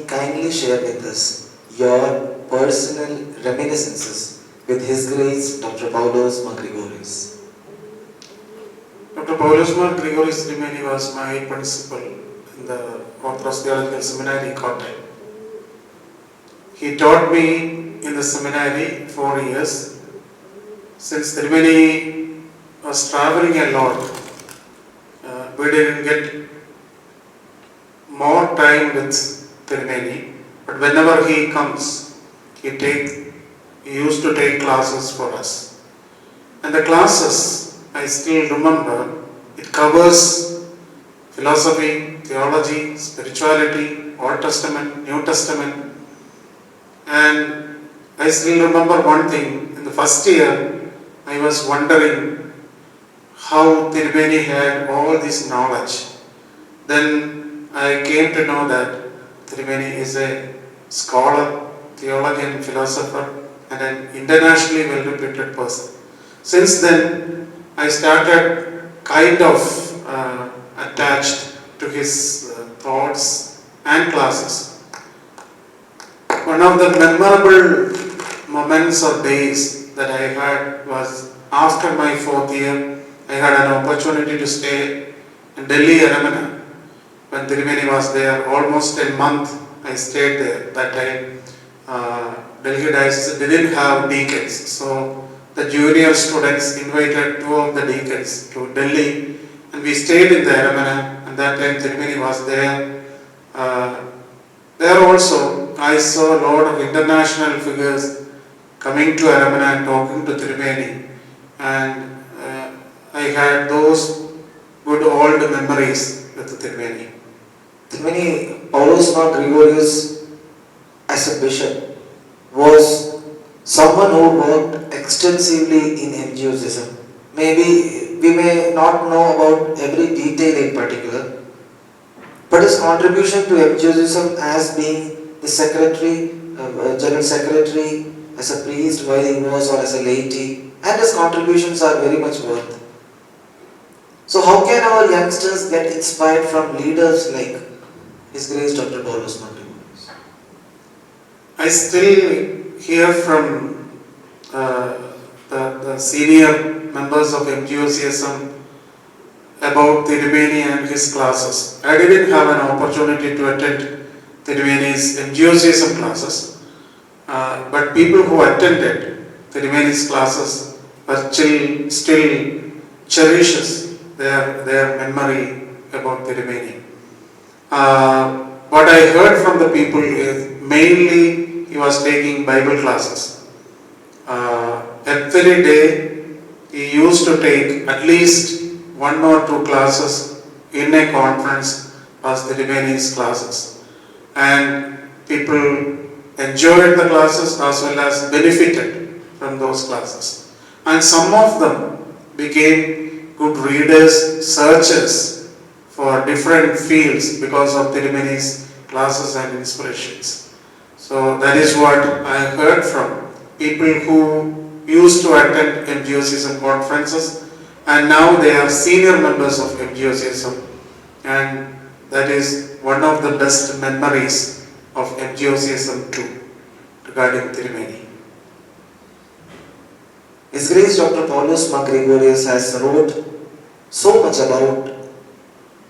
kindly share with us your personal reminiscences with His Grace Dr. Paulos Mar Gregorios? Dr. Paulos Mar Gregorios Rimeni was my principal in the Orthodox Theological Seminary, Kottayam. He taught me in the seminary 4 years. Since Rimeni was traveling a lot, we didn't get more time with Rimeni. But whenever he comes, he used to take classes for us. And the classes, I still remember, it covers philosophy, theology, spirituality, Old Testament, New Testament. And I still remember one thing. In the first year, I was wondering how Tirumeni had all this knowledge. Then I came to know that Tirumeni is a scholar, theologian, philosopher, and an internationally well-reputed person. Since then, I started kind of attached to his thoughts and classes. One of the memorable moments or days that I had was after my 4th year. I had an opportunity to stay in Delhi, Aramana. When Tirumeni was there, almost a month I stayed there. That time, Delhi diocese didn't have deacons, so the junior students invited 2 of the deacons to Delhi, and we stayed in the Aramana. And that time Tirumeni was there. There also, I saw a lot of international figures coming to Aramana and talking to Tirumeni, and I had those good old memories with Tirumeni. Tirumeni Paulos Mar Gregorios, as a bishop, was someone who worked extensively in MGOCSM. Maybe we may not know about every detail in particular, but his contribution to MGOCSM as being the secretary, general secretary, as a priest while he was, or as a laity, and his contributions are very much worth. So how can our youngsters get inspired from leaders like His Grace Dr. Paulos Mar Gregorios? I still hear from the senior members of MGOCSM about Tirumeni and his classes. I didn't have an opportunity to attend Tirumeni's MGOCSM classes, but people who attended Tirumeni's classes are still cherishes their memory about Tirumeni. What I heard from the people is mainly he was taking Bible classes. Every day he used to take at least 1 or 2 classes in a conference was Tirumeni's classes. And people enjoyed the classes as well as benefited from those classes. And some of them became good readers, searchers for different fields because of Tirumeni's classes and inspirations. So that is what I heard from people who used to attend MGOCSM conferences, and now they are senior members of MGOCSM, and that is one of the best memories of MGOCSM too regarding Tirumeni. His Grace Dr. Paulos Mar Gregorios has wrote so much about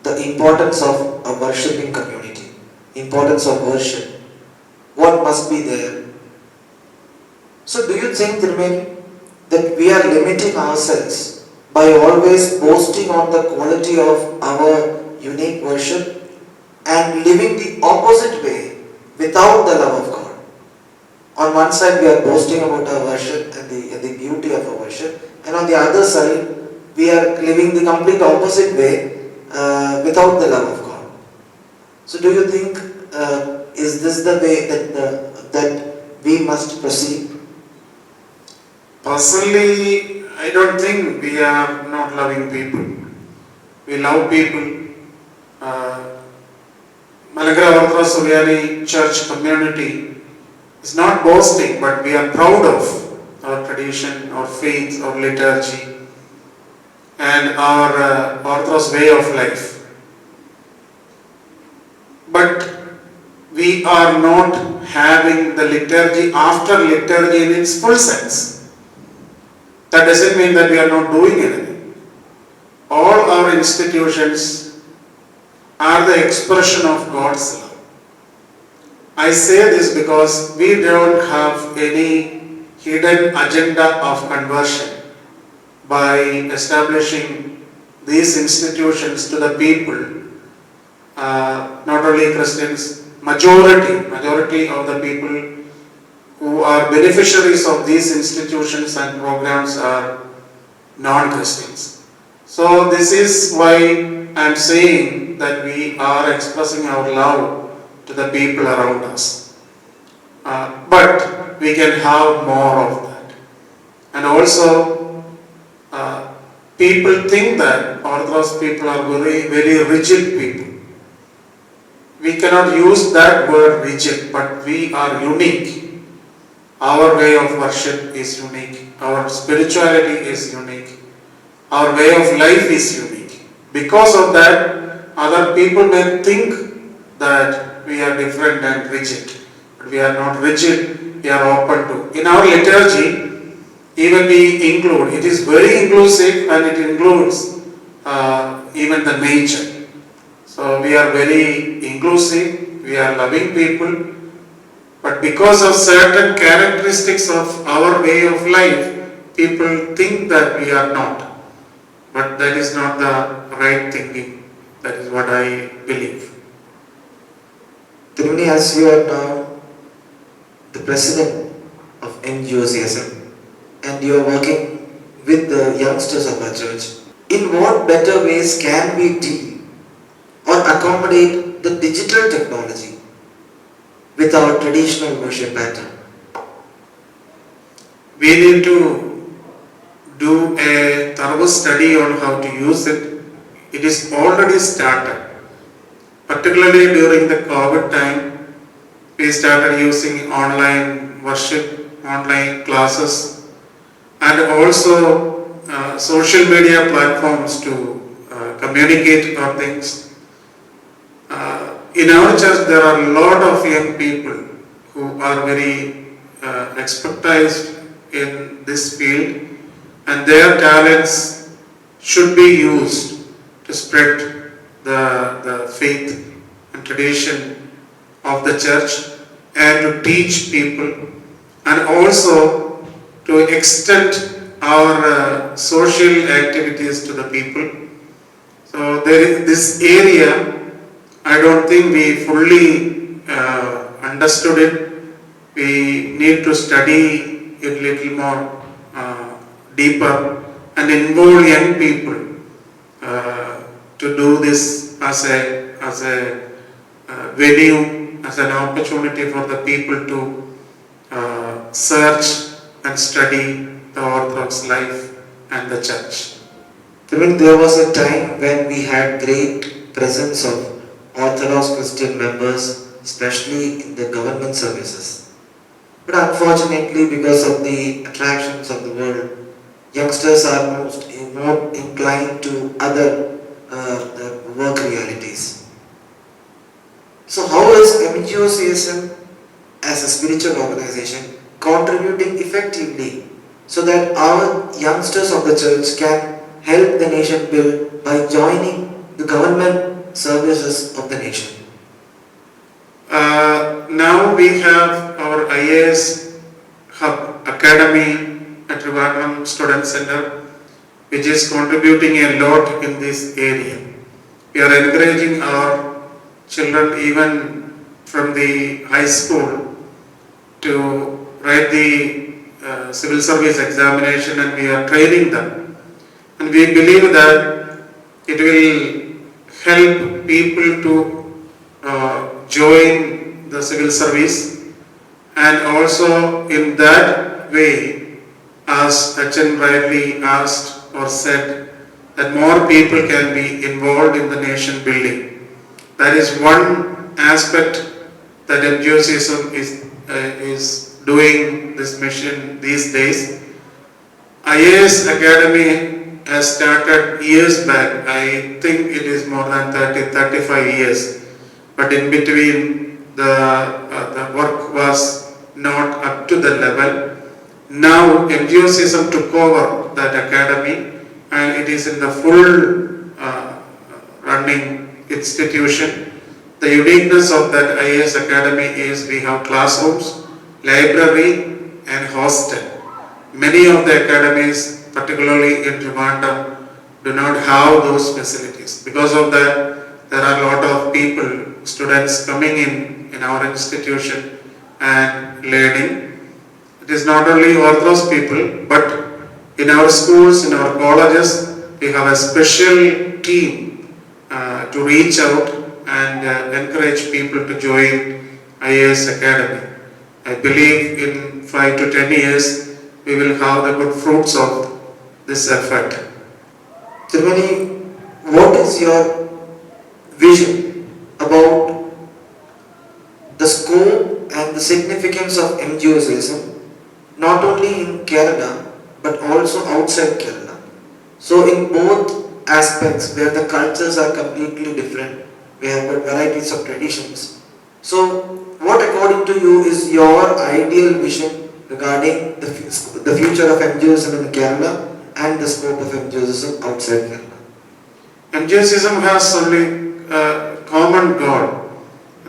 the importance of a worshipping community, importance of worship, what must be there. So do you think, Tirumeni, that we are limiting ourselves by always boasting on the quality of our unique worship and living the opposite way without the love of God? On one side we are boasting about our worship and the beauty of our worship, and on the other side we are living the complete opposite way without the love of God. So do you think, is this the way that we must proceed? Personally, I don't think we are not loving people. We love people. Malagra Orthodox Suryani Church community is not boasting, but we are proud of our tradition, our faith, our liturgy, and our Orthodox way of life. But we we are not having the liturgy after liturgy in its full sense. That doesn't mean that we are not doing anything. All our institutions are the expression of God's love. I say this because we don't have any hidden agenda of conversion by establishing these institutions to the people, not only Christians, majority of the people who are beneficiaries of these institutions and programs are non-Christians. So this is why I am saying that we are expressing our love to the people around us. But we can have more of that. And also, people think that Orthodox people are very, very rigid people. We cannot use that word rigid, but we are unique. Our way of worship is unique. Our spirituality is unique. Our way of life is unique. Because of that, other people may think that we are different and rigid. But we are not rigid, we are open to. In our liturgy, even we include, it is very inclusive and it includes even the nature. So we are very inclusive, we are loving people, but because of certain characteristics of our way of life, people think that we are not. But that is not the right thinking. That is what I believe. Tirumani, as you are now the president of MGOCSM and you are working with the youngsters of our church, in what better ways can we deal or accommodate the digital technology with our traditional worship pattern? We need to do a thorough study on how to use it. It is already started. Particularly during the COVID time, we started using online worship, online classes, and also social media platforms to communicate our things. In our church, there are a lot of young people who are very expertise in this field, and their talents should be used to spread the faith and tradition of the church and to teach people and also to extend our social activities to the people. So there is this area, I don't think we fully understood it. We need to study it a little more deeper and involve young people to do this as a venue, as an opportunity for the people to search and study the Orthodox life and the church. Even there was a time when we had great presence of Orthodox Christian members, especially in the government services. But unfortunately, because of the attractions of the world, youngsters are more inclined to other work realities. So how is MGOCSM as a spiritual organization contributing effectively so that our youngsters of the church can help the nation build by joining the government services of the nation? Now we have our IAS Hub Academy at Trivandrum Student Center, which is contributing a lot in this area. We are encouraging our children even from the high school to write the civil service examination, and we are training them. And we believe that it will help people to join the civil service, and also in that way, as Achan rightly asked or said, that more people can be involved in the nation building. That is one aspect that MGOCSM is doing this mission these days. IAS Academy has started years back. I think it is more than 35 years. But in between, the work was not up to the level. Now MGOCSM took over that academy and it is in the full running institution. The uniqueness of that IAS academy is we have classrooms, library and hostel. Many of the academies, particularly in Rwanda, do not have those facilities. Because of that, there are a lot of people, students coming in our institution and learning. It is not only Orthodox people, but in our schools, in our colleges, we have a special team to reach out and encourage people to join IAS Academy. I believe in 5 to 10 years, we will have the good fruits of this effort. Tirumani, what is your vision about the scope and the significance of MGOCSM, not only in Kerala, but also outside Kerala? So in both aspects where the cultures are completely different, we have got varieties of traditions. So what according to you is your ideal vision regarding the future of MGOCSM in Kerala and the scope of MGOCSM outside Kerala? MGOCSM has only common goal,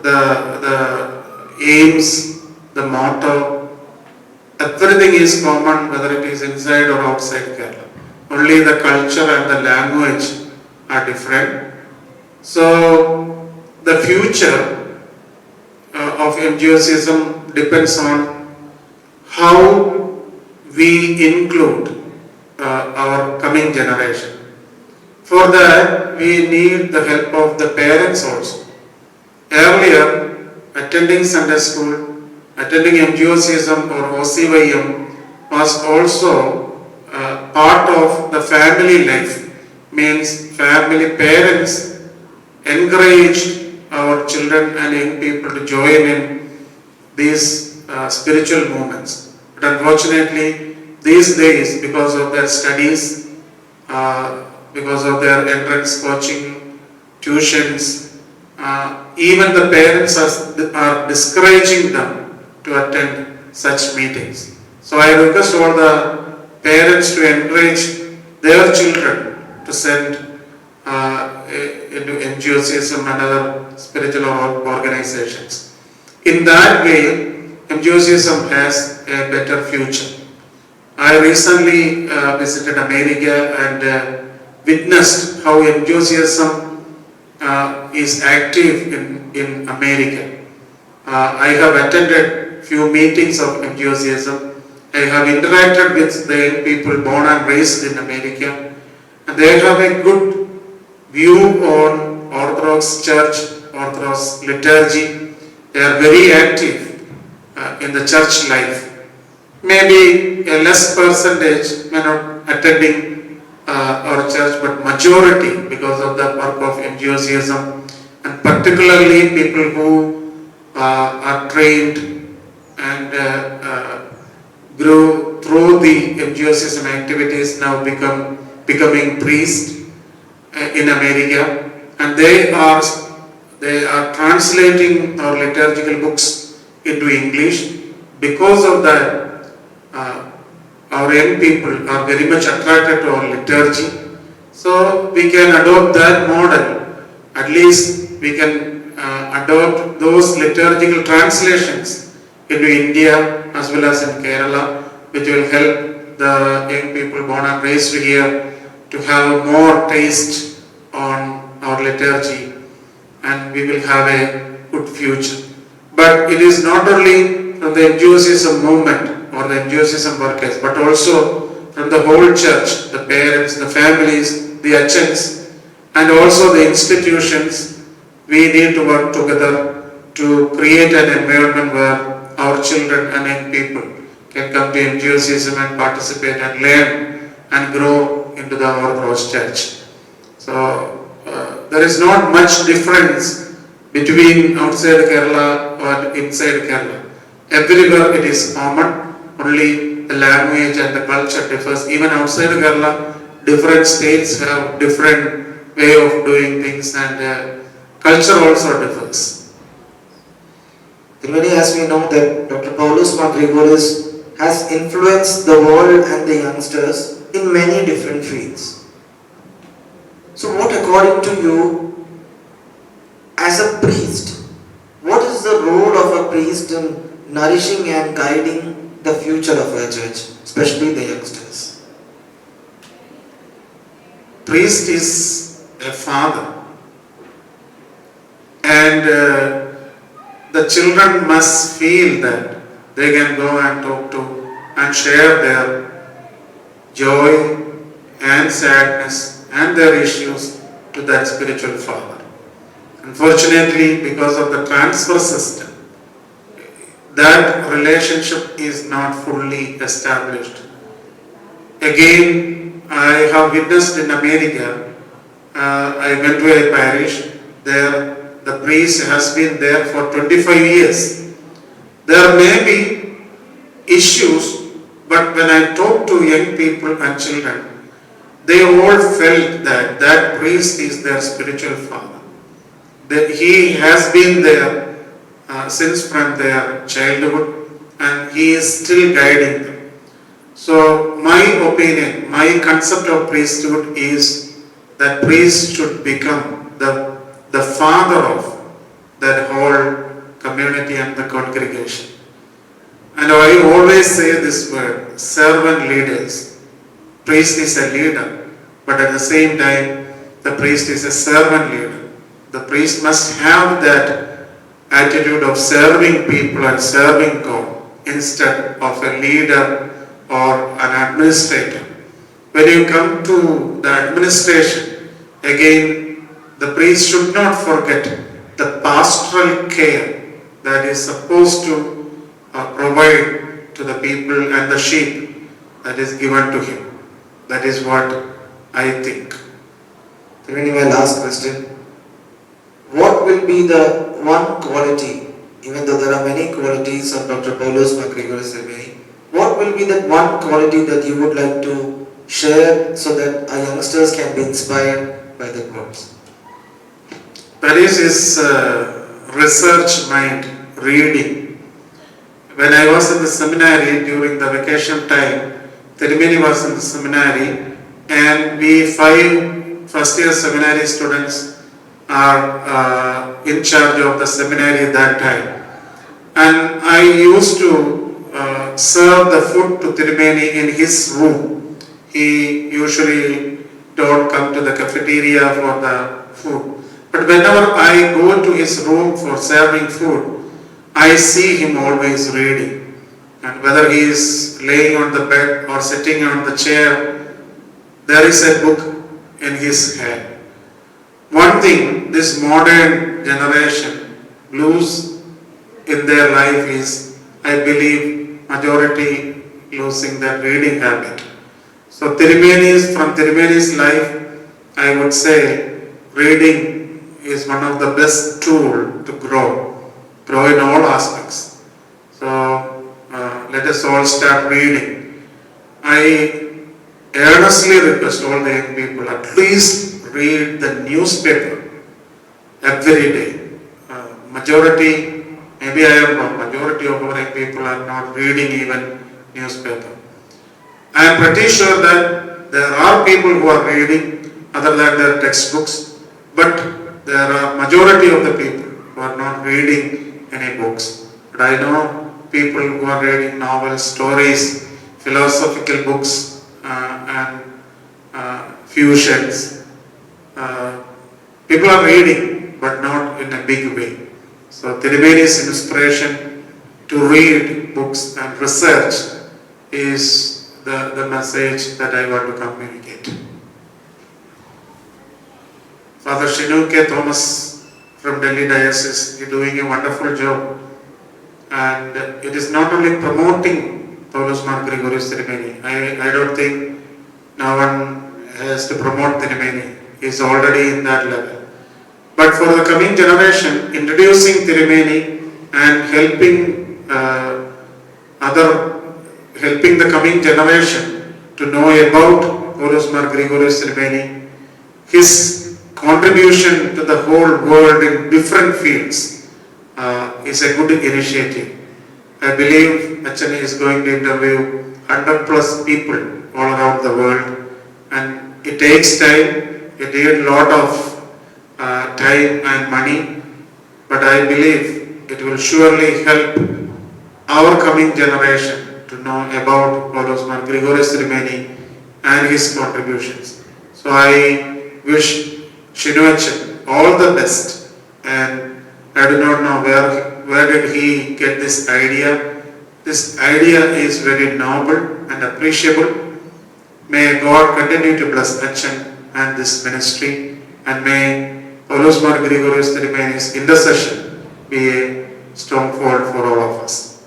the aims, the motto, everything is common whether it is inside or outside Kerala. Only the culture and the language are different. So the future of MGOCSM depends on how we include our coming generation. For that, we need the help of the parents also. Earlier, attending Sunday school, attending MGOCSM or OCYM was also part of the family life. Means family parents encouraged our children and young people to join in these spiritual movements. But unfortunately, these days, because of their studies, because of their entrance coaching, tuitions, even the parents are discouraging them to attend such meetings. So I request all the parents to encourage their children to send into MGOCSM and other spiritual organizations. In that way, MGOCSM has a better future. I recently visited America and witnessed how MGOCSM is active in America. I have attended few meetings of MGOCSM. I have interacted with the young people born and raised in America, and they have a good view on Orthodox Church, Orthodox liturgy. They are very active in the church life. Maybe a less percentage may not attending our church, but majority because of the work of MGOCSM, and particularly people who are trained and grew through the MGOCSM activities now becoming priests in America, and they are translating our liturgical books into English. Because of that, our young people are very much attracted to our liturgy. So we can adopt that model. At least we can adopt those liturgical translations into India as well as in Kerala, which will help the young people born and raised here to have more taste on our liturgy, and we will have a good future. But it is not only from the MGOCSM movement or the MGOCSM workers, but also from the whole church, the parents, the families, the HNs, and also the institutions. We need to work together to create an environment where our children and young people can come to MGOCSM and participate and learn and grow into the Orthodox Church. So there is not much difference between outside Kerala or inside Kerala. Everywhere it is common, only the language and the culture differs. Even outside Kerala, different states have different way of doing things, and culture also differs. Many, as we know, that Dr. Paulus Mar Gregorios has influenced the world and the youngsters in many different fields. So what, according to you, as a priest, what is the role of a priest in nourishing and guiding the future of our church, especially the youngsters? Priest is a father, and the children must feel that they can go and talk to and share their joy and sadness and their issues to that spiritual father. Unfortunately, because of the transfer system, that relationship is not fully established. Again, I have witnessed in America, I went to a parish, there the priest has been there for 25 years. There may be issues, but when I talk to young people and children, they all felt that that priest is their spiritual father. That he has been there since from their childhood, and he is still guiding them. So my opinion, my concept of priesthood is that priest should become the father of that whole community and the congregation. And I always say this word, servant leaders. Priest is a leader, but at the same time, the priest is a servant leader. The priest must have that attitude of serving people and serving God instead of a leader or an administrator. When you come to the administration, again, the priest should not forget the pastoral care that is supposed to provide to the people and the sheep that is given to him. That is what I think. Triveni, my last question. What will be the one quality, even though there are many qualities of Dr. Paulus Mar Gregorios, what will be that one quality that you would like to share so that our youngsters can be inspired by the quotes? That is his research mind, reading. When I was in the seminary during the vacation time, Tirumeni was in the seminary, and we 5 first-year seminary students are in charge of the seminary at that time. And I used to serve the food to Tirumeni in his room. He usually don't come to the cafeteria for the food. But whenever I go to his room for serving food, I see him always reading. And whether he is laying on the bed or sitting on the chair, there is a book in his hand. One thing this modern generation lose in their life is, I believe, majority losing their reading habit. So from Tirumeni's life, I would say reading is one of the best tools to grow in all aspects. So let us all start reading. I earnestly request all the young people, at least read the newspaper every day. Majority, maybe I am wrong, majority of our young people are not reading even newspaper. I am pretty sure that there are people who are reading other than their textbooks, but there are majority of the people who are not reading any books. But I know people who are reading novels, stories, philosophical books, and fusions. People are reading, but not in a big way. So Tirumeni's inspiration to read books and research is the message that I want to communicate. Father Shinu K. Thomas from Delhi Diocese is doing a wonderful job, and it is not only promoting Paulus Mar Gregorios Tirumeni. I don't think no one has to promote Tirumeni. He is already in that level. But for the coming generation, introducing Tirumeni and helping the coming generation to know about Paulus Mar Gregorios Tirumeni, his contribution to the whole world in different fields is a good initiative. I believe Achan is going to interview 100 plus people all around the world, and it takes time, it needs a lot of time and money, but I believe it will surely help our coming generation to know about Mar Gregorios Rimeni and his contributions. So I wish Shinu Achan all the best, and I do not know where did he get this idea. This idea is very noble and appreciable. May God continue to bless Achan and this ministry, and may Mar Gregorios Rimeni's intercession be a stronghold for all of us.